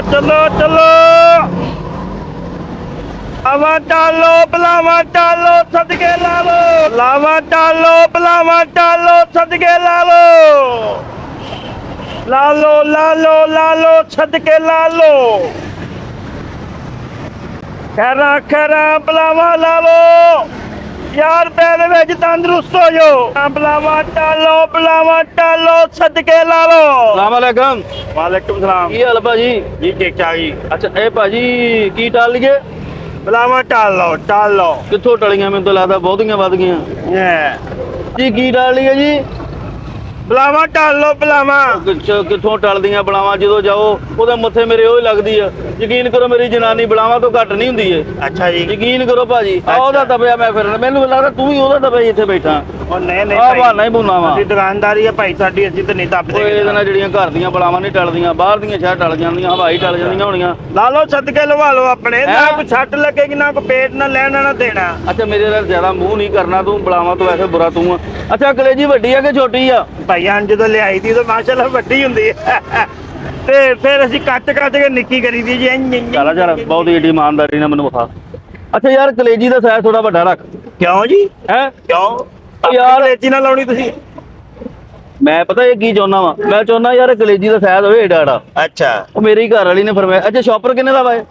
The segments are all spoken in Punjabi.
चलो चलो लावा डालो बलावा डालो सदके ला लो लावा डालो बलावा डालो सदके ला लो सदके ला लो खैरा खैरा बलावा ला लो यार पैर विच तंदुरुस्त हो जाओ बलावा डालो सदके ला लो। सलामकुम। वालेकुम सलाम। की हाल भाजी? जी ठीक ठाक जी। अच्छा ए भाजी की टाल लीए? बलावा टाल लो कित्थों टलियां? मैनूं तां लगदा बहुतियां वध गईयां जी। की टाल लीए जी? बलावा टाल लो बलावा। कित्थों टलदियां बलावां? जदों जाओ ਉਹਦੇ मत्थे मेरे ਉਹ लगदी आ। यकीन करो मेरी जनानी बलावां तो घट नहीं हुंदी है। अच्छा जी। यकीन करो भाजी आ ਉਹਦਾ दबिया मैं फिर मैनूं लगदा तू ही ਉਹਦਾ दबिया ਇੱਥੇ बैठा। ਉਹ ਨਹੀਂ ਆ ਬਹਾਨਾ ਹੀ ਬੁਨਾ ਵਾ। ਸਾਡੀ ਦੁਕਾਨਦਾਰੀ ਆ ਭਾਈ ਸਾਡੀ ਅਸੀਂ ਤਾਂ ਨਹੀਂ ਦੱਬਦੇ। ਓਏ ਇਹਦੇ ਨਾਲ ਜਿਹੜੀਆਂ ਘਰ ਦੀਆਂ ਬਲਾਵਾਂ ਨਹੀਂ ਟਲਦੀਆਂ ਬਾਹਰ ਦੀਆਂ ਸ਼ਾਇਦ ਟਲ ਜਾਂਦੀਆਂ ਹਵਾਈ ਟਲ ਜਾਂਦੀਆਂ ਹੋਣੀਆਂ। ਲਾ ਲਓ ਸਦਕੇ ਲਵਾ ਲਓ ਆਪਣੇ ਨਾ ਕੋਈ ਛੱਟ ਲੱਗੇਗੀ ਨਾ ਕੋਈ ਪੇਟ ਨਾ ਲੈਣਾ ਨਾ ਦੇਣਾ। ਅੱਛਾ ਮੇਰੇ ਨਾਲ ਜ਼ਿਆਦਾ ਮੂੰਹ ਨਹੀਂ ਕਰਨਾ ਤੂੰ ਬਲਾਵਾਂ ਤੋਂ ਵੈਸੇ ਬੁਰਾ ਤੂੰ ਆ। ਅੱਛਾ ਕਲੇਜੀ ਵੱਡੀ ਆ ਕਿ ਛੋਟੀ ਆ? ਭਾਈਆਂ ਜਦੋਂ ਲਿਆਈ ਦੀ ਤਾਂ ਮਾਸ਼ਾਅੱਲਾ ਵੱਡੀ ਹੁੰਦੀ ਹੈ ਤੇ ਫਿਰ ਅਸੀਂ ਕੱਟ ਕੇ ਨਿੱਕੀ ਕਰੀ ਦੀ ਜੀ। ਚੱਲ ਬਹੁਤ ਏਡੀ ਇਮਾਨਦਾਰੀ ਨਾਲ ਮੈਨੂੰ ਵਿਖਾ। ਅੱਛਾ ਯਾਰ ਕਲੇਜੀ ਦਾ ਸਾਈਜ਼ ਥੋੜਾ ਵੱਡਾ ਰੱਖ। ਕਿਉਂ ਜੀ? ਹੈ ਕਿਉਂ ਯਾਰ ਕਲੇਜੀ ਨਾ ਲਾਉਣੀ ਤੁਸੀਂ? ਮੈਂ ਪਤਾ ਇਹ ਕੀ ਚਾਹੁੰਦਾ ਵਾ? ਮੈਂ ਚਾਹੁੰਦਾ ਯਾਰ ਕਲੇਜੀ ਦਾ ਸਾਈਜ਼ ਹੋਵੇ ਏਡਾ ਏਡਾ। ਅੱਛਾ ਉਹ ਮੇਰੀ ਘਰ ਵਾਲੀ ਨੇ ਫਰਮਾਇਆ। ਅੱਛਾ ਸ਼ਾਪਰ ਕਿੰਨੇ ਦਾ ਵਾ ਇਹ?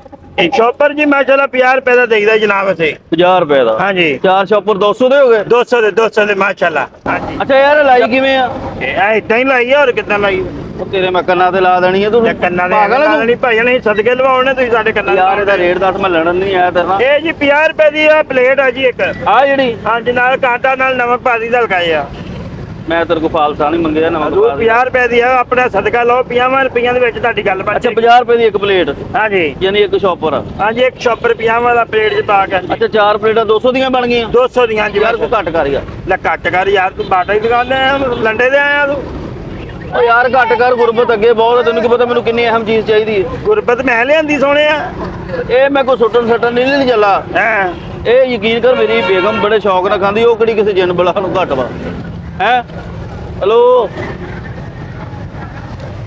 ਸ਼ਾਪਰ ਜੀ ਮਾਸ਼ਾਅੱਲਾ 50 ਰੁਪਏ ਦਾ ਦੇਈਦਾ ਜਨਾਬ ਅਸੀਂ। 50 ਰੁਪਏ ਦਾ? ਹਾਂਜੀ। 4 ਸ਼ਾਪਰ 200 ਦੇ ਹੋ ਗਏ? 200 ਦੇ ਮਾਸ਼ਾਅੱਲਾ। ਹਾਂਜੀ। ਅੱਛਾ ਯਾਰ ਲਾਈ ਕਿਵੇਂ ਆ? ਇਹ ਇਦਾਂ ਹੀ ਲਾਈ ਹੋਰ ਕਿੱਦਾਂ ਲਾਈ? ਉਹ ਤੇਰੇ ਮੈਂ ਕੰਨਾਂ ਤੇ ਲਾ ਦੇਣੀ ਆ ਤੂੰ। ਕੰਨਾਂ ਦੇ ਨਹੀਂ ਭਾਈ ਨਹੀਂ ਸਦਕੇ ਲਵਾਉਣੇ ਤੁਸੀਂ ਸਾਡੇ ਕੰਨਾਂ। ਯਾਰ ਇਹਦਾ ਰੇਟ ਦੱਸ ਮੈਂ ਲੜਨ ਨਹੀਂ ਆਇਆ ਤੇਰੇ ਨਾਲ। ਇਹ ਜੀ 50 ਰੁਪਏ ਦੀ ਆ ਪਲੇਟ ਆ ਜੀ ਇੱਕ। ਆ ਜਿਹੜੀ? ਹਾਂਜੀ ਨਾਲ ਕਾਂਟਾ ਨਾਲ ਨਮਕ ਪਾਦੀ ਦਾ ਲਗਾਏ ਆ। ਮੈਂ ਤੇਰੇ ਕੋਲ ਫਾਲਸਾ ਨਹੀਂ ਮੰਗਿਆ ਨਮਕ ਹਜ਼ੂਰ 50 ਰੁਪਏ ਦੀ ਆ ਆਪਣਾ ਸਦਕਾ ਲਓ 50 ਰੁਪਈਆਂ ਦੇ ਵਿੱਚ ਤੁਹਾਡੀ ਗੱਲ ਬਣ। ਅੱਛਾ 50 ਰੁਪਏ ਦੀ ਇੱਕ ਪਲੇਟ? ਹਾਂਜੀ ਯਾਨੀ ਇੱਕ ਸ਼ਾਪਰ? ਹਾਂਜੀ ਇੱਕ ਸ਼ਾਪਰ 50 ਵਾਲਾ ਪਲੇਟ 'ਚ ਪਾ ਕੇ। ਅੱਛਾ 4 ਪਲੇਟਾਂ 200 ਦੀਆਂ ਬਣ ਗਈਆਂ? 200 ਦੀਆਂ ਜੀ। ਯਾਰ ਤੂੰ ਘੱਟ ਕਰ ਯਾਰ। ਲੈ ਘੱਟ ਕਰ ਯਾਰ ਤੂੰ ਬਾਟਾ ਦੀ ਦੁਕਾਨ ਤੇ ਆਇਆ ਲੰਡੇ ਦੇ ਆਇਆ ਤੂੰ। ਓ ਯਾਰ ਘੱਟ ਕਰ ਗੁਰਬਤ ਅੱਗੇ ਬਹੁਤ ਹੈ। ਤੈਨੂੰ ਕੀ ਪਤਾ ਮੈਨੂੰ ਕਿੰਨੀ ਅਹਿਮ ਚੀਜ਼ ਚਾਹੀਦੀ ਹੈ? ਗੁਰਬਤ ਮੈਂ ਲਿਆਂਦੀ ਸੋਹਣੇ ਆ। ਇਹ ਮੈਂ ਕੋਈ ਸੁੱਟਣ ਨਹੀਂ ਚੱਲਾ। ਹੈ ਇਹ ਯਕੀਨ ਕਰ ਮੇਰੀ ਬੇਗਮ ਬੜੇ ਸ਼ੌਕ ਨਾਲ ਖਾਂਦੀ। ਉਹ ਕਿਹੜੀ ਕਿਸੇ ਜਿੰਨ ਬਲਾ ਨੂੰ ਘੱਟ ਵਾ ਹੈ। ਹੈਲੋ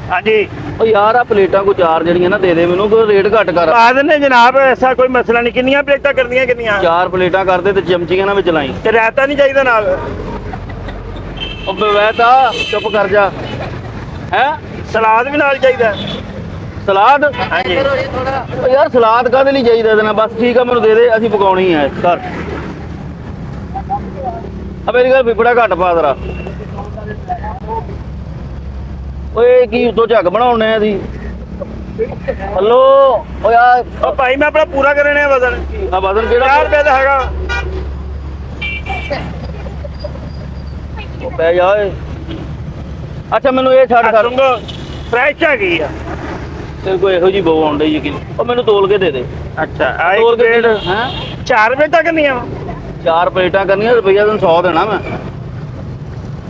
ਹਾਂਜੀ। ਓ ਯਾਰ ਆ ਪਲੇਟਾਂ ਕੋ 4 ਜਿਹੜੀਆਂ ਨਾ ਦੇ ਦੇ ਮੈਨੂੰ। ਕੋਈ ਰੇਟ ਘੱਟ ਕਰ। ਪਾ ਦਿੰਦੇ ਜਨਾਬ ਐਸਾ ਕੋਈ ਮਸਲਾ ਨਹੀਂ। ਕਿੰਨੀਆਂ ਪਲੇਟਾਂ ਕਰਨੀਆਂ ਕਿੰਨੀਆਂ? 4 ਪਲੇਟਾਂ ਕਰਦੇ ਤੇ ਚਮਚੀਆਂ ਨਾਲ ਵਿੱਚ ਲਾਈ। ਤੇ ਰਾਇਤਾ ਨਹੀਂ ਚਾਹੀਦਾ ਨਾਲ? ਉਹ ਬਵੈਤਾ ਚੁੱਪ ਕਰ ਜਾ। ਹੈ ਸਲਾਦ ਵੀ ਨਾਲ ਚਾਹੀਦਾ? ਸਲਾਦ? ਹਾਂਜੀ। ਓ ਯਾਰ ਸਲਾਦ ਕਾਹਦੇ ਲਈ ਚਾਹੀਦਾ ਇਹਦੇ ਨਾਲ? ਬਸ ਠੀਕ ਆ ਮੈਨੂੰ ਦੇ ਦੇ ਅਸੀਂ ਪਕਾਉਣੀ ਆ ਘਰ। ਆ ਮੇਰੀ ਗੱਲ ਫਿਫੜਾ ਘੱਟ ਪਾ ਜ਼ਰਾ। ਓਏ ਕੀ ਉਤੋਂ ਝੱਗ ਬਣਾਉਣੇ ਆ ਅਸੀਂ? ਹਲੋ ਓ ਯਾਰ ਉਹ ਭਾਈ ਮੈਂ ਆਪਣਾ ਪੂਰਾ ਕਰਨੇ ਆ ਵਜ਼ਨ। ਆ ਵਜ਼ਨ ਕਿਹੜਾ? 50 ਰੁਪਏ ਦਾ ਹੈਗਾ। ਉਹ ਪੈ ਜਾ ਓਏ। ਅੱਛਾ ਮੈਨੂੰ ਇਹ ਛੱਡ ਕਰ। ਫਰੈਸ਼ ਹੈਗੀ ਆ। ਤੇਰੇ ਕੋਈ ਇਹੋ ਜੀ ਬੋ ਆਉਂਦੀ ਯਕੀਨ। ਉਹ ਮੈਨੂੰ ਤੋਲ ਕੇ ਦੇ ਦੇ। ਅੱਛਾ ਤੋਲ ਕੇ ਦੇ। ਹੈ 4 ਰੁਪਏ ਤੱਕ ਨਹੀਂ ਆ? 4 ਪਲੇਟਾਂ ਕਰਨੀਆਂ ਰੁਪਈਆ ਤੈਨੂੰ 100 ਦੇਣਾ ਮੈਂ।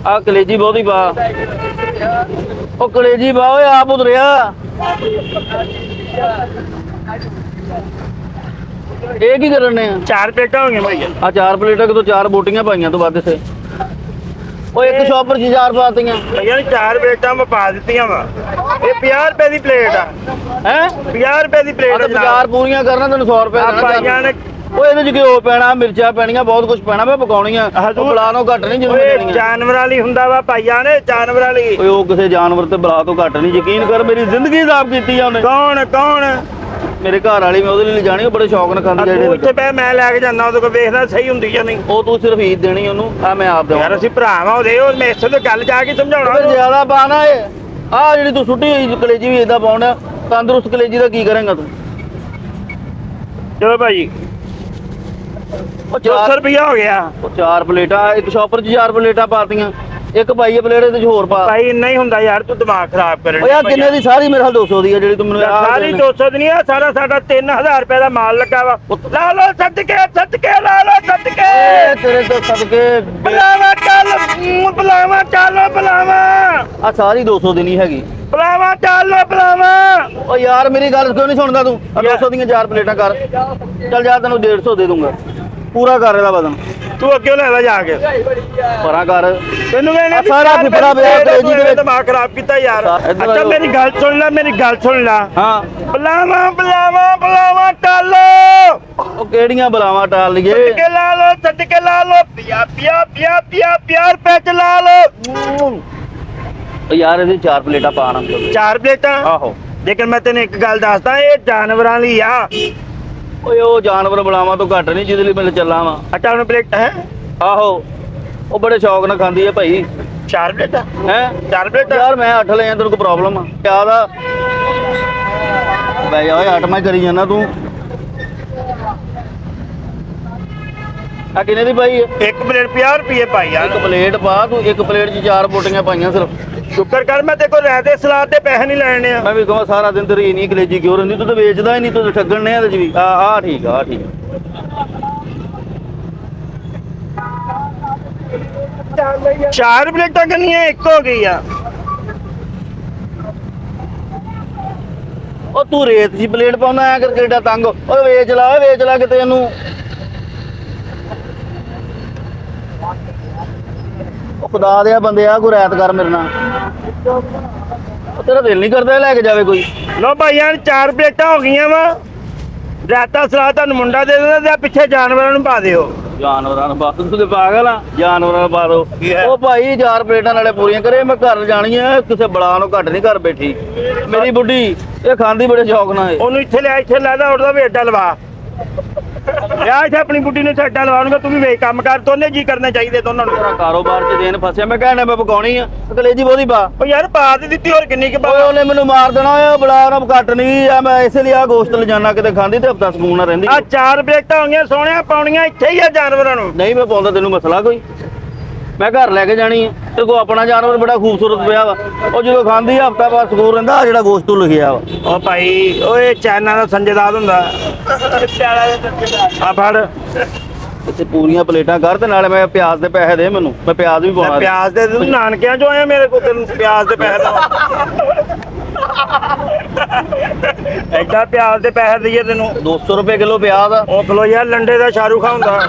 ਆ ਕਲੇਜੀ ਬਹੁਤੀ ਪਾ। ਉਹ ਕਲੇਜੀ ਪਾ ਓਏ ਆਪ ਉਤਰਿਆ। ਇਹ ਕੀ ਕਰਨੇ ਆ? 4 ਪਲੇਟਾਂ ਹੋ ਗਈਆਂ ਭਾਈ। ਆ 4 ਪਲੇਟਾਂ ਕਿਤੋਂ 4 ਬੋਟੀਆਂ ਪਾਈਆਂ ਤੋਂ ਵੱਧ ਇੱਥੇ। ਓਏ ਇੱਕ ਸ਼ਾਪਰ 'ਚ 4 ਪਾਤੀਆਂ। ਭਈਆ ਨੇ 4 ਪਲੇਟਾਂ ਮੈਂ ਪਾ ਦਿੱਤੀਆਂ ਵਾ। ਇਹ 50 ਰੁਪਏ ਦੀ ਪਲੇਟ ਆ। ਹੈ 50 ਰੁਪਏ ਦੀ ਪਲੇਟ ਆ। 4 ਪੂਰੀਆਂ ਕਰਨਾ ਤੈਨੂੰ 100 ਰੁਪਏ ਦੇਣਾ। ਭਾਈਆਂ ਨੇ ਓਏ ਇਹਦੇ 'ਚ ਘਿਓ ਪੈਣਾ ਮਿਰਚਾਂ ਪੈਣੀਆਂ ਬਹੁਤ ਕੁਝ ਪੈਣਾ। ਮੈਂ ਪਕਾਉਣੀਆਂ ਬਲਾ ਨੂੰ ਘੱਟ ਨਹੀਂ ਜਿੰਨੇ ਦੇਣੀਆਂ। ਜਾਨਵਰ ਵਾਲੀ ਹੁੰਦਾ ਵਾ ਭਾਈਆਂ ਨੇ ਜਾਨਵਰ ਵਾਲੀ। ਓਏ ਉਹ ਕਿਸੇ ਜਾਨਵਰ ਤੇ ਬਲਾ ਤੋਂ ਘੱਟ ਨਹੀਂ। ਯਕੀਨ ਕਰ ਮੇਰੀ ਜ਼ਿੰਦਗੀ ਸਾਫ਼ ਕੀਤੀ ਆ ਉਹਨੇ। ਕੌਣ? ਮੇਰੇ ਘਰ ਵਾਲੀ ਮੈਂ ਉਹਦੇ ਲਈ ਜਾਣੀ। ਉਹ ਬੜੇ ਸ਼ੌਕ ਨਾਲ ਖਾਂਦੀ ਜਿਹੜੇ। ਉੱਥੇ ਪੈ ਮੈਂ ਲੈ ਕੇ ਜਾਂਦਾ ਉਹਦੇ ਕੋਲ ਵੇਖਦਾ ਸਹੀ ਹੁੰਦੀ ਜਾਂ ਨਹੀਂ। ਉਹ ਤੂੰ ਸਿਰਫ ਈਦ ਦੇਣੀ ਉਹਨੂੰ। ਆ ਮੈਂ ਆਪ ਦੇਵਾਂ। ਯਾਰ ਅਸੀਂ ਭਰਾ ਵਾ ਉਹਦੇ। ਉਹ ਮੈਂ ਇਸੇ ਤੋਂ ਗੱਲ ਜਾ ਕੇ ਸਮਝਾਉਣਾ। ਜ਼ਿਆਦਾ ਪਾਣਾ ਇਹ ਆ ਜਿਹੜੀ ਤੂੰ ਸੁੱਟੀ ਹੋਈ ਕਲੇਜੀ ਵੀ ਇਦਾਂ ਪਾਉਣਾ। ਤੰਦਰੁਸਤ ਕਲੇਜੀ ਦਾ ਕੀ ਕਰੇਂਗਾ ਤੂੰ? ਚਲੋ ਭਾਜੀ ਉਹ 200 ਰੁਪਇਆ ਹੋ ਗਿਆ। ਉਹ 4 ਪਲੇਟਾਂ ਇੱਕ ਸ਼ਾਪਰ 'ਚ 4 ਪਲੇਟਾਂ ਪਾਤੀਆਂ। ਇੱਕ ਪਾਈਏ ਪਲੇਟ ਇਹਦੇ 'ਚ ਹੋਰ ਪਾ। ਭਾਈ ਇੰਨਾ ਹੀ ਹੁੰਦਾ ਯਾਰ ਤੂੰ ਦਿਮਾਗ ਖਰਾਬ ਕਰਨ। ਓ ਯਾਰ ਕਿੰਨੇ ਦੀ ਸਾਰੀ ਮੇਰੇ ਹਾਲ 200 ਦੀ ਆ ਜਿਹੜੀ ਤੂੰ ਮੈਨੂੰ ਸਾਰੀ 200 ਦੀ ਨਹੀਂ ਆ। ਸਾਰਾ ਸਾਡਾ 3000 ਰੁਪਏ ਦਾ ਮਾਲ ਲੱਗਾ ਵਾ। ਲਾ ਲਓ ਸਦਕੇ ਲਾ ਲਓ ਸਦਕੇ। ਤੇਰੇ ਤੋਂ ਸਦਕੇ ਬੁਲਾਵਾ ਚੱਲ ਬੁਲਾਵਾ। ਆ ਸਾਰੀ 200 ਦੀ ਨਹੀਂ ਹੈਗੀ। ਬੁਲਾਵਾ ਚੱਲ ਬੁਲਾਵਾ। ਓ ਯਾਰ ਮੇਰੀ ਗੱਲ ਕਿਉਂ ਨਹੀਂ ਸੁਣਦਾ ਤੂੰ? 200 ਦੀਆਂ 4 ਪਲੇਟਾਂ ਕਰ। ਚੱਲ ਜਾ ਤੈਨੂੰ 150 ਦੇ ਦੂੰਗਾ। ਪੂਰਾ ਕਰ ਇਹਦਾ ਵਜ਼ਨ। ਤੂੰ ਅੱਗੇ ਲੈ ਲੈ ਜਾ ਕੇ ਪਰਾਂ ਕਰ ਤੈਨੂੰ ਕਹਿੰਦੇ ਸਾਰਾ ਫਿਫੜਾ ਪਿਆ ਕਲੇਜੀ ਦੇ ਵਿੱਚ। ਦਿਮਾਗ ਖਰਾਬ ਕੀਤਾ ਯਾਰ। ਇੱਧਰ ਅੱਛਾ ਆਓ। ਮੇਰੀ ਗੱਲ ਸੁਣ ਲੈ, ਮੇਰੀ ਗੱਲ ਸੁਣ ਲੈ। ਹਾਂ ਬਲਾਵਾ ਬਲਾਵਾ ਬਲਾਵਾ ਟਾਲੋ, ਉਹ ਕਿਹੜੀਆਂ ਬਲਾਵਾਂ ਟਾਲ ਲਈਏ? ਛੱਡ ਕੇ ਲਾ ਲੋ, ਛੱਡ ਕੇ ਲਾ ਲੋ, ਪਿਆ ਪਿਆ ਪਿਆ ਪਿਆ ਪਿਆਰ ਪੈਚ ਲਾ ਲੋ। ਉਹ ਯਾਰ ਇਹਦੀ 4 ਪਲੇਟਾਂ ਪਾਣ 4 ਪਲੇਟਾਂ। ਆਹੋ ਲੇਕਿਨ ਮੈਂ ਤੈਨੂੰ ਇੱਕ ਗੱਲ ਦੱਸਦਾ, ਇਹ ਜਾਨਵਰਾਂ ਲਈ ਆ। ਓਏ ਉਹ ਜਾਨਵਰ ਬਲਾਵਾਂ ਤੋਂ ਘੱਟ ਨਹੀਂ ਜਿਹਦੇ ਲਈ ਮੈਂ ਚੱਲਾਂ ਵਾਂ। ਅੱਛਾ ਹੁਣ ਪਲੇਟ ਹੈ ਆਹੋ ਉਹ ਬੜੇ ਸ਼ੌਕ ਨਾਲ ਖਾਂਦੀ ਹੈ ਭਾਈ। 4 ਪਲੇਟਾਂ ਹੈ 4 ਪਲੇਟਾਂ। ਯਾਰ ਮੈਂ 8 ਲਿਆ, ਤੈਨੂੰ ਕੋਈ ਪ੍ਰੋਬਲਮ ਆ ਕਿਆ ਦਾ? ਬਈ ਓਏ 8 ਮੈਂ ਕਰੀ ਜਾਂਦਾ ਤੂੰ। ਆ ਕਿੰਨੇ ਦੀ ਪਾਈ ਹੈ? ਇੱਕ ਪਲੇਟ 50 ਰੁਪਏ ਪਾਈ ਯਾਰ। ਇੱਕ ਪਲੇਟ ਪਾ ਤੂੰ, ਇੱਕ ਪਲੇਟ 'ਚ 4 ਬੋਟੀਆਂ ਪਾਈਆਂ ਸਿਰਫ। ਸ਼ੁਕਰ ਕਰ ਮੈਂ ਤੇ ਕੋ ਰਹਿਤੇ ਸਲਾਦ ਦੇ ਪੈਸੇ ਨਹੀਂ ਲੈਣੇ ਆ। ਮੈਂ ਵੀ ਕਹਾਂ ਸਾਰਾ ਦਿਨ ਤੇਰੀ ਨਹੀਂ ਕਲੇਜੀ ਕਿਉਂ ਰਹਿੰਦੀ? ਤੂੰ ਤਾਂ ਵੇਚਦਾ ਹੀ ਨਹੀਂ, ਤੂੰ ਤਾਂ ਠੱਗਣ ਨੇ ਇਹਦੇ 'ਚ ਵੀ। ਆ ਠੀਕ ਆ ਠੀਕ ਆ। 4 ਪਲੇਟਾਂ ਕਿੰਨੀਆਂ? ਇੱਕ ਹੋ ਗਈ ਆ। ਉਹ ਤੂੰ ਰੇਤ 'ਚ ਪਲੇਟ ਪਾਉਂਦਾ ਐ ਕਰਕੇ ਏਡਾ ਤੰਗ। ਓਏ ਵੇਚ ਲਾ ਕਿਤੇ ਇਹਨੂੰ। ਉਹ ਖੁਦਾ ਦਿਆ ਬੰਦਿਆ ਕੋਈ ਰਾਇਤ ਕਰ ਮੇਰੇ ਨਾਲ। ਉਹ ਤੇਰਾ ਦਿਲ ਨਹੀਂ ਕਰਦਾ ਲੈ ਕੇ ਜਾਵੇ ਕੋਈ? ਲੋ ਭਾਈਆਂ 4 ਪਲੇਟਾਂ ਹੋ ਗਈਆਂ ਵਾ। ਰਾਤਾ ਸਲਾਦ ਤੁਹਾਨੂੰ ਮੁੰਡਾ ਦੇ ਦਿੰਦਾ ਤੇ ਪਿੱਛੇ ਜਾਨਵਰਾਂ ਨੂੰ ਪਾ ਦਿਓ। ਜਾਨਵਰਾਂ ਨੂੰ ਪਾ ਤੂੰ ਤੇ ਪਾਗਲ ਆ? ਜਾਨਵਰਾਂ ਨੂੰ ਪਾ ਦੋ। ਉਹ ਭਾਈ 4 ਪਲੇਟਾਂ ਨਾਲੇ ਪੂਰੀਆਂ ਕਰੇ। ਮੈਂ ਘਰ ਜਾਣੀ ਆ, ਕਿਸੇ ਬਲਾ ਨੂੰ ਘੱਟ ਨਹੀਂ ਘਰ ਬੈਠੀ। ਮੇਰੀ ਬੁੱਢੀ ਇਹ ਖਾਂਦੀ ਬੜੇ ਸ਼ੌਕ ਨਾਲ ਏ। ਉਹਨੂੰ ਇੱਥੇ ਲਿਆ, ਇੱਥੇ ਲੈਦਾ ਉਹਦਾ ਵੀ ਏਡਾ ਲਵਾ ਲਿਆ। ਇੱਥੇ ਆਪਣੀ ਬੁੱਢੀ ਨੂੰ ਏਡਾ ਲਵਾਉਣਗਾ। ਤੂੰ ਵੀ ਵੇਖ ਕੰਮ ਕਰ, ਦੋਨੇ ਜੀ ਕਰਨੇ ਚਾਹੀਦੇ ਦੋਨਾਂ ਨੂੰ। ਤੇਰਾ ਕਾਰੋਬਾਰ 'ਚ ਦੇਣ ਫਸਿਆ। ਮੈਂ ਕਹਿਣਾ ਮੈਂ ਪਕਾਉਣੀ ਆ ਕਲੇਜੀ ਬਹੁਤੀ ਪਾ। ਉਹ ਯਾਰ ਪਾ ਦੇ ਦਿੱਤੀ, ਹੋਰ ਕਿੰਨੀ ਕੁ ਓਏ ਪਾ। ਉਹਨੇ ਮੈਨੂੰ ਮਾਰ ਦੇਣਾ। ਓਏ ਬਲਾ ਨਾ ਘੱਟ ਨਹੀਂ ਆ। ਮੈਂ ਇਸੇ ਲਈ ਆ ਗੋਸ਼ਤ ਲਿਜਾਣਾ ਕਿਤੇ ਖਾਂਦੀ ਤੇ ਹਫਤਾ ਸਕੂਨ ਨਾਲ ਰਹਿੰਦੀ। ਆ 4 ਪਲੇਟਾਂ ਹੋ ਗਈਆਂ ਸੋਹਣਿਆ, ਪਾਉਣੀਆਂ ਇੱਥੇ ਹੀ ਆ ਜਾਨਵਰਾਂ ਨੂੰ। ਨਹੀਂ ਮੈਂ ਪਾਉਂਦਾ, ਤੈਨੂੰ ਮਸਲਾ ਕੋਈ? ਮੈਂ ਘਰ ਲੈ ਕੇ ਜਾਣੀ ਹੈ। ਤੇ ਕੋ ਆਪਣਾ ਜਾਨਵਰ ਬੜਾ ਖੂਬਸੂਰਤ ਪਿਆ ਵਾ। ਉਹ ਜਦੋਂ ਖਾਂਦੀ ਹਫਤਾ ਬਾਅਦ ਸਕੂਨ ਰਹਿੰਦਾ। ਆ ਜਿਹੜਾ ਗੋਸ਼ਤ ਤੋਂ ਲਿਖਿਆ ਵਾ। ਉਹ ਭਾਈ ਓਏ ਚਾਈਨਾ ਦਾ ਸੰਜੇਦਾਰ ਹੁੰਦਾ ਆ। ਫੜ ਇੱਥੇ ਪੂਰੀਆਂ ਪਲੇਟਾਂ ਕਰ ਤੇ ਨਾਲੇ ਮੈਂ ਪਿਆਜ਼ ਦੇ ਪੈਸੇ ਦੇ ਮੈਨੂੰ। ਮੈਂ ਪਿਆਜ਼ ਵੀ ਪਾਉਣਾ। ਪਿਆਜ਼ ਦੇ ਤੂੰ ਨਾਨਕਿਆਂ ਚੋਂ ਆਇਆ ਮੇਰੇ ਕੋਲ, ਤੈਨੂੰ ਪਿਆਜ਼ ਦੇ ਪੈਸੇ ਦਵਾ। ਐਡਾ ਪਿਆਜ਼ ਦੇ ਪੈਸੇ ਦਈਏ ਤੈਨੂੰ? 200 ਰੁਪਏ ਕਿਲੋ ਪਿਆਜ਼ ਆ। ਉਹ ਖਲੋ ਯਾਰ, ਲੰਡੇ ਦਾ ਸ਼ਾਹਰੁਖ ਖਾਨ ਹੁੰਦਾ।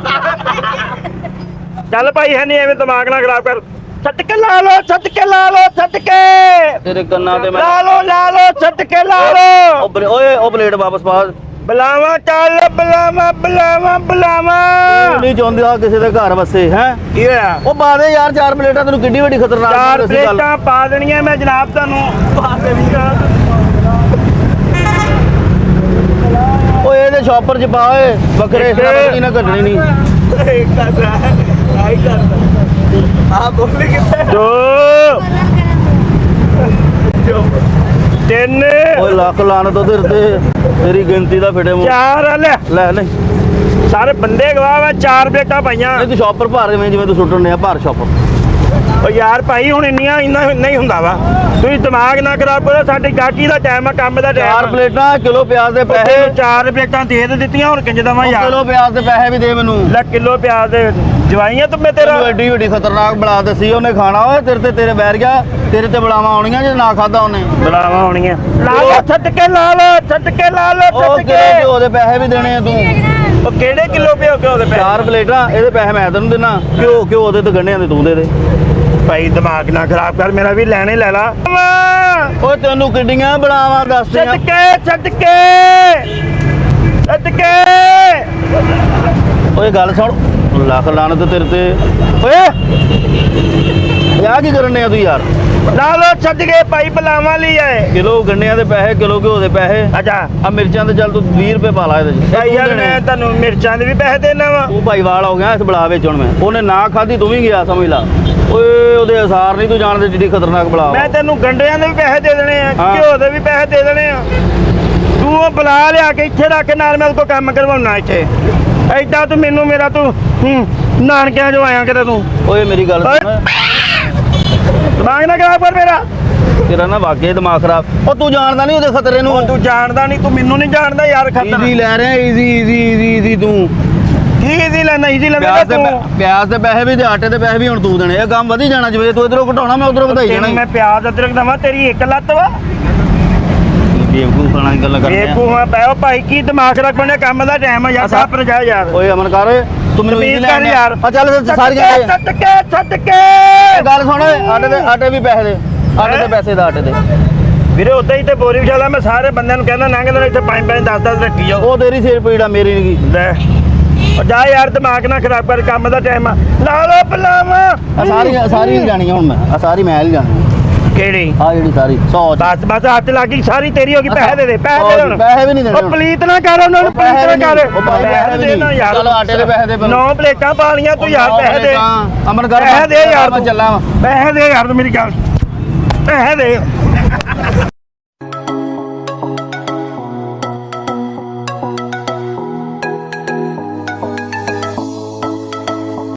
ਚੱਲ ਭਾਈ ਹੈ ਨਹੀਂ ਐਵੇਂ ਦਿਮਾਗ ਨਾ ਖਰਾਬ ਕਰ। ਛੱਡ ਕੇ ਲਾ ਲੋ, ਛੱਡ ਕੇ ਲਾ ਲੋ, ਛੱਡ ਕੇ ਤੇਰੇ ਕੰਨਾਂ ਤੇ ਮੈਂ ਲਾ ਲੋ, ਛੱਡ ਕੇ ਲਾ ਲੋ। ਓਏ ਉਹ ਪਲੇਟ ਵਾਪਸ ਪਾ। ਬਲਾਵਾ ਚੱਲ, ਬਲਾਵਾ ਬਲਾਵਾ ਬਲਾਵਾ। ਨਹੀਂ ਚਾਹੁੰਦੇ ਆ ਕਿਸੇ ਦੇ ਘਰ ਵਸੇ ਹੈ। ਕੀ ਹੋਇਆ? ਉਹ ਪਾ ਦੇ ਯਾਰ 4 ਪਲੇਟਾਂ। ਤੈਨੂੰ ਕਿੱਡੀ ਵੱਡੀ ਖਤਰਨਾਕ 4 ਦੱਸੀ ਗੱਲ। ਪਲੇਟਾਂ ਪਾ ਦੇਣੀਆਂ ਮੈਂ ਜਨਾਬ ਤੁਹਾਨੂੰ। ਪਾ ਦੇਣੀਆਂ। ਓਏ ਇਹਦੇ ਸ਼ਾਪਰ 'ਚ ਪਾ ਓਏ ਬੱਕਰੇ। ਇਸ ਤਰ੍ਹਾਂ ਦੀ ਨਾ ਕੱਢਣੀ ਨਹੀਂ। ਆ ਬੋਲੇ ਕਿੱਥੇ? 2 3 ਓਏ ਲੱਖ ਲਾਣ ਤੋਂ ਤੇ ਤੇਰੀ ਗਿਣਤੀ ਦਾ ਫਿੱਟੇ ਮੂੰਹ। 4 ਲੈ ਲੈ ਨਹੀਂ ਸਾਰੇ ਬੰਦੇ ਗਵਾਹ ਵਾ। 4 ਪਲੇਟਾਂ ਪਾਈਆਂ। ਤੂੰ ਸ਼ਾਪਰ ਭਰ ਜਿਵੇਂ ਤੂੰ ਸੁੱਟਣ ਨੇ ਭਰ ਸ਼ਾਪਰ। ਉਹ ਯਾਰ ਭਾਈ ਹੁਣ ਇੰਨਾ ਨਹੀਂ ਹੁੰਦਾ ਵਾ। ਤੁਸੀਂ ਦਿਮਾਗ ਨਾ ਖਰਾਬ ਕਰੋ। ਸਾਡੀ ਗਾਹਕੀ ਦਾ ਟਾਈਮ ਆ, ਕੰਮ ਦਾ 4 ਟਾਈਮ। ਪਲੇਟਾਂ ਕਿਲੋ ਪਿਆਜ਼ ਦੇ ਪੈਸੇ। 4 ਪਲੇਟਾਂ ਦੇ ਦਿੱਤੀਆਂ, ਹੁਣ ਕਿੰਜ ਦਵਾਂ ਯਾਰ? ਕਿਲੋ ਪਿਆਜ਼ ਦੇ ਪੈਸੇ ਵੀ ਦੇ ਮੈਨੂੰ। ਲੈ ਕਿਲੋ ਪਿਆਜ਼ ਦੇ ਜਵਾਈਆਂ ਤੂੰ ਮੈਂ ਤੇਰਾ। ਤੈਨੂੰ ਐਡੀ ਵੱਡੀ ਖਤਰਨਾਕ ਬਲਾ ਦੱਸੀ ਉਹਨੇ ਖਾਣਾ। ਓਏ ਤੇਰੇ ਬੈਰ ਗਿਆ। ਤੇਰੇ ਤੇ ਬਲਾਵਾਂ ਆਉਣੀਆਂ ਜੇ ਨਾ ਖਾਦਾ ਉਹਨੇ। ਬਲਾਵਾਂ ਹੋਣੀਆਂ। ਲਾ ਲੋ, ਛੱਡ ਕੇ ਲਾ ਲੋ, ਛੱਡ ਕੇ ਲਾ ਲੋ, ਉਹ ਛੱਡ ਕਿਲੋ ਕੇ। ਘਿਓ ਦੇ ਪੈਸੇ ਵੀ ਦੇਣੇ ਆ ਤੂੰ। ਉਹ ਕਿਹੜੇ ਕਿਲੋ ਪਿਓ ਕਿਉਂ ਦੇ ਪੈ? 4 ਪਲੇਟਾਂ ਇਹਦੇ ਪੈਸੇ ਮੈਂ ਤੈਨੂੰ ਦੇਣਾ। ਘਿਓ ਦੇ ਤੇ ਗੰਢਿਆਂ ਦੇ ਤੂੰ ਦੇ ਦੇ। ਭਾਈ ਦਿਮਾਗ ਨਾ ਖਰਾਬ ਕਰ, ਮੇਰਾ ਵੀ ਲੈਣੇ ਲੈ ਲਾ। ਓਏ ਤੈਨੂੰ ਕਿੱਡੀਆਂ ਬਲਾਵਾਂ ਦੱਸਦੇ ਛੱਡ ਕੇ, ਛੱਡ ਕੇ, ਛੱਡ ਕੇ। ਓਏ ਗੱਲ ਸੁਣ। ਲੱਖ ਲਾਣਤ ਤੇਰੇ ਤੇ। ਓਏ ਆ ਕੀ ਕਰਨ ਆ ਤੂੰ ਯਾਰ? ਲਾ ਲੋ, ਛੱਡ ਕੇ ਭਾਈ ਬਲਾਵਾਂ ਲਈ ਆਏ। ਕਿਲੋ ਗੰਢਿਆਂ ਦੇ ਪੈਸੇ, ਕਿਲੋ ਘਿਓ ਦੇ ਪੈਸੇ। ਅੱਛਾ ਆ ਮਿਰਚਾਂ ਤੇ ਚੱਲ ਤੂੰ 20 ਰੁਪਏ ਪਾ ਲਾ ਇਹਦੇ 'ਚ। ਭਾਈ ਯਾਰ ਮੈਂ ਤੁਹਾਨੂੰ ਮਿਰਚਾਂ ਦੇ ਵੀ ਪੈਸੇ ਦੇਣਾ ਵਾ। ਤੂੰ ਭਾਈਵਾਲ ਹੋ ਗਿਆ ਇਸ ਬਲਾ ਵਿੱਚ। ਹੁਣ ਮੈਂ ਉਹਨੇ ਨਾ ਖਾਧੀ ਤੂੰ ਵੀ ਗਿਆ ਸਮਝ ਲਾ। ਓਏ ਉਹਦੇ ਅਸਾਰ ਨਹੀਂ ਤੂੰ ਜਾਣਦੇ ਜਿੱਡੀ ਖਤਰਨਾਕ ਬਲਾ। ਮੈਂ ਤੈਨੂੰ ਗੰਡਿਆਂ ਦੇ ਵੀ ਪੈਸੇ ਦੇ ਦੇਣੇ ਆ, ਹਾਂ। ਘਿਓ ਦੇ ਵੀ ਪੈਸੇ ਦੇ ਦੇਣੇ ਆ। ਤੂੰ ਉਹ ਬੁਲਾ ਲਿਆ ਕੇ ਇੱਥੇ ਰੱਖ, ਨਾਲ ਮੈਂ ਉਹਦੇ ਕੋਲ ਕੰਮ ਕਰਵਾਉਣਾ ਇੱਥੇ। ਐਦਾਂ ਤੂੰ ਮੈਨੂੰ ਮੇਰਾ ਤੂੰ ਨਾਨਕਿਆਂ ਚੋਂ ਆਇਆ ਕਿਤੇ ਤੂੰ। ਓਏ ਮੇਰੀ ਗੱਲ ਸੁਣ। ਦਿਮਾਗ ਨਾ ਖਰਾਬ ਕਰ ਮੇਰਾ। ਤੇਰਾ ਨਾ ਵਾਕਈ ਦਿਮਾਗ ਖਰਾਬ। ਉਹ ਤੂੰ ਜਾਣਦਾ ਨਹੀਂ ਉਹਦੇ ਖਤਰੇ ਨੂੰ। ਉਹ ਤੂੰ ਜਾਣਦਾ ਨਹੀਂ, ਤੂੰ ਮੈਨੂੰ ਨਹੀਂ ਜਾਣਦਾ ਯਾਰ। ਖਤਰ ਈਜ਼ੀ ਲੈ ਰਿਹਾ ਈਜ਼ੀ ਤੂੰ। ਕੀ ਈਜ਼ੀ ਲੈਣਾ? ਈਜ਼ੀ ਲੈਣਾ ਤੂੰ। ਪਿਆਜ਼ ਦੇ ਪੈਸੇ ਵੀ ਤੇ ਆਟੇ ਦੇ ਪੈਸੇ ਵੀ ਹੁਣ ਤੂੰ ਦੇਣੇ। ਇਹ ਕੰਮ ਵਧੀ ਜਾਣਾ। ਜਿਵੇਂ ਤੂੰ ਇਧਰੋਂ ਘਟਾਉਣਾ ਮੈਂ ਉਧਰੋਂ ਵਧਾਈ ਜਾਣਾ। ਮੈਂ ਪਿਆਜ਼ ਅਦਰਕ ਦਵਾਂ, ਤੇਰੀ ਇੱਕ ਲੱਤ ਵਾ। ਬੇਵਕੂਫ ਖਾਣਾ ਦੀ ਗੱਲ ਕਰਨੀ ਆ। ਬੇਵਕੂਫ ਆ ਪੈ। ਉਹ ਭਾਈ ਕੀ ਦਿਮਾਗ ਰੱਖ ਬਣਿਆ? ਕੰਮ ਦਾ ਟਾਈਮ ਆ ਯਾਰ। ਸਾਹ ਪਰ ਜਾ ਯਾਰ। ਓਏ ਅਮਨ ਕਰ। ਤੂੰ ਮੈਨੂੰ ਤਮੀਜ਼ ਇਹੀ ਕਰ ਲੈਣ ਯਾਰ। ਆ ਚੱਲ ਸਾਰੀਆਂ ਛੱਡ ਕੇ ਗੱਲ ਸੁਣ ਆਟੇ ਵੀ ਪੈਸੇ ਦੇ ਆਟੇ ਦੇ ਪੈਸੇ ਦਾ ਆਟੇ ਦੇ ਵੀਰੇ ਉਦਾਂ ਹੀ ਤੇ ਬੋਰੀ ਵਿਚਾਲਾ ਮੈਂ ਸਾਰੇ ਬੰਦਿਆਂ ਨੂੰ ਕਹਿੰਦਾ ਲੰਘਦੇ ਨੇ ਇੱਥੇ 5-5 10-10 ਰੱਖੀ ਜਾਓ ਉਹ ਤੇਰੀ ਸਿਰ ਪੀੜ ਆ ਮੇਰੀ ਨਹੀਂ ਲੈ ਉਹ ਜਾ ਯਾਰ ਦਿਮਾਗ ਨਾ ਖਰਾਬ ਕਰ ਕੰਮ ਦਾ ਟਾਈਮ ਆ ਲਾ ਲੋ ਬਲਾਵਾ ਆ ਸਾਰੀ ਜਾਣੀ ਹੁਣ ਮੈਂ ਆ ਸਾਰੀ ਮੈਂ ਹੀ ਜਾਣੀ ਕਿਹੜੀ ਆ ਜਿਹੜੀ ਸਾਰੀ 100 ਬਸ ਹੱਥ ਲੱਗ ਗਈ ਸਾਰੀ ਤੇਰੀ ਹੋ ਗਈ ਪੈਸੇ ਦੇ ਪੈਸੇ ਦੇ ਹੁਣ ਪੈਸੇ ਵੀ ਨਹੀਂ ਦੇਣੇ ਉਹ ਪਲੀਤ ਨਾ ਕਰ ਉਹਨਾਂ ਨੂੰ ਪਲੀਤ ਨਾ ਕਰ ਪੈਸੇ ਦੇ ਨਾ ਯਾਰ ਚਲੋ ਆਟੇ ਦੇ ਪੈਸੇ ਦੇ 9 ਪਲੇਟਾਂ ਪਾ ਲੀਆਂ ਤੂੰ ਯਾਰ ਪੈਸੇ ਦੇ ਅਮਨ ਕਰ ਪੈਸੇ ਦੇ ਯਾਰ ਮੈਂ ਚੱਲਾਂ ਪੈਸੇ ਦੇ ਯਾਰ ਤੂੰ ਮੇਰੀ ਗੱਲ ਪੈਸੇ ਦੇ